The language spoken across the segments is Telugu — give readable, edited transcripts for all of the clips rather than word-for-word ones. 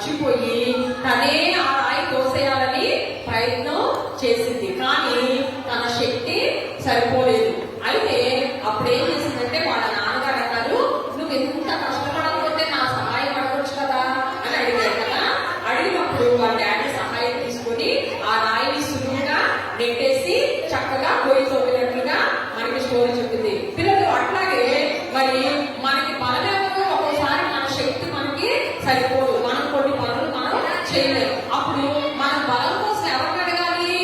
మర్చిపోయి తనే ఆ రాయి తోసేయాలని ప్రయత్నం చేసింది. కానీ తన శక్తి సరిపోలేదు. అయితే అప్పుడు ఏం చేసిందంటే వాళ్ళ నాన్నగారు అన్నారు, నువ్వు ఎంత కష్టపడకపోతే నా సహాయం అడగొచ్చు కదా అని అడిగారు కదా. అడిగినప్పుడు వాళ్ళ డాడీ సహాయం తీసుకుని ఆ రాయిని సులువుగా నెట్టేసి చక్కగా పొయ్యి తోపినట్లుగా మనకి స్టోరీ చెప్పింది. పిల్లలు అట్లాగే మరి మనకి బలమేమో ఒక్కోసారి మన శక్తి మనకి సరిపోదు, మనం కొన్ని పనులు మనం చేయలేము. అప్పుడు మన బలం కోసం ఎవరిని అడగాలి?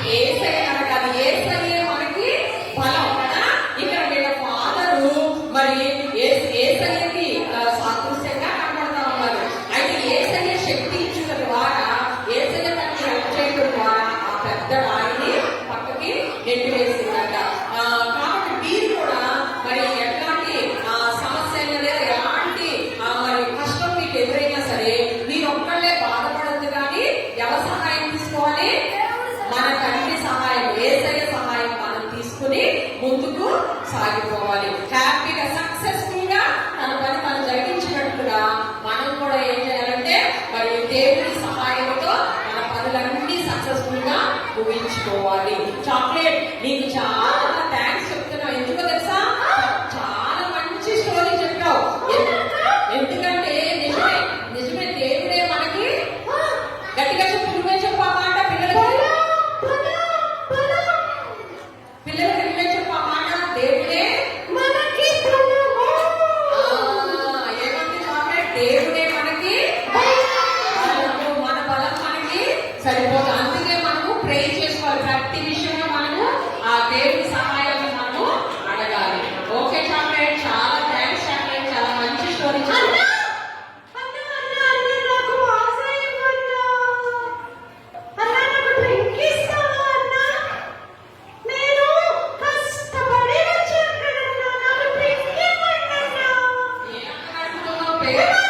యేసయ్యని అడగాలి. యేసయ్యే మనకి బలం కదా. ఇక్కడ వీళ్ళ ఫాదరు మరి యేసయ్యకి సాదృశ్యంగా కనబడతా ఉన్నారు. అయితే యేసయ్య శక్తి ఇచ్చిన ద్వారా, యేసయ్య తనకి హెల్ప్ చేయడం ద్వారా ఆ పెద్ద రాయిని పక్కకి నెట్టివేసిందట. కాబట్టి మీరు కూడా మరి ఎట్లాంటి సమస్యలు లేదా ఎలాంటి మరి కష్టం మీకు ఎదురైనా సరే మీరు ఒక్కళ్ళే బాధపడద్దు. కానీ ఎవరి సహాయం తీసుకోవాలి? మన తండ్రి సహాయం, యేసయ్య సహాయం మనం తీసుకుని ముందుకు సాగిపోవాలి. హ్యాపీగా సక్సెస్ఫుల్ గా తన పని తను జరిగించినట్లుగా మనం కూడా ఏం చేయాలంటే మరి దేవుడి సహాయంతో మన పనులన్నీ సక్సెస్ఫుల్ గా ముగించుకోవాలి. చాక్లెట్ నీకు చాలా థ్యాంక్స్ చెప్తున్నావు. ఎందుకో తెలుసా? చాలా మంచి స్టోరీ చెప్పావు. ఎందుకంటే నిజమే నిజమే దేవుడే మనకి, గట్టిగా చెప్పు, నువ్వే చెప్పు ఆ మాట పిల్లలకి నువ్వే చెప్పు ఆ మాట. దేవుడే మనకి ఏమంటే చాక్లెట్, దేవుడే మనకి మన బలం మనకి సరిపోదు. అందుకే మనము ప్రే చేసుకోవాలి. ప్రతి విషయంలో మనము ఆ దేవుడి సహాయాన్ని మనము అడగాలి. ఓకే చాక్లెట్, చాలా థ్యాంక్స్ చాక్లెట్, చాలా మంచి స్టోరీ చెప్పావు. ఏమన్నా అడుగుతున్నావు?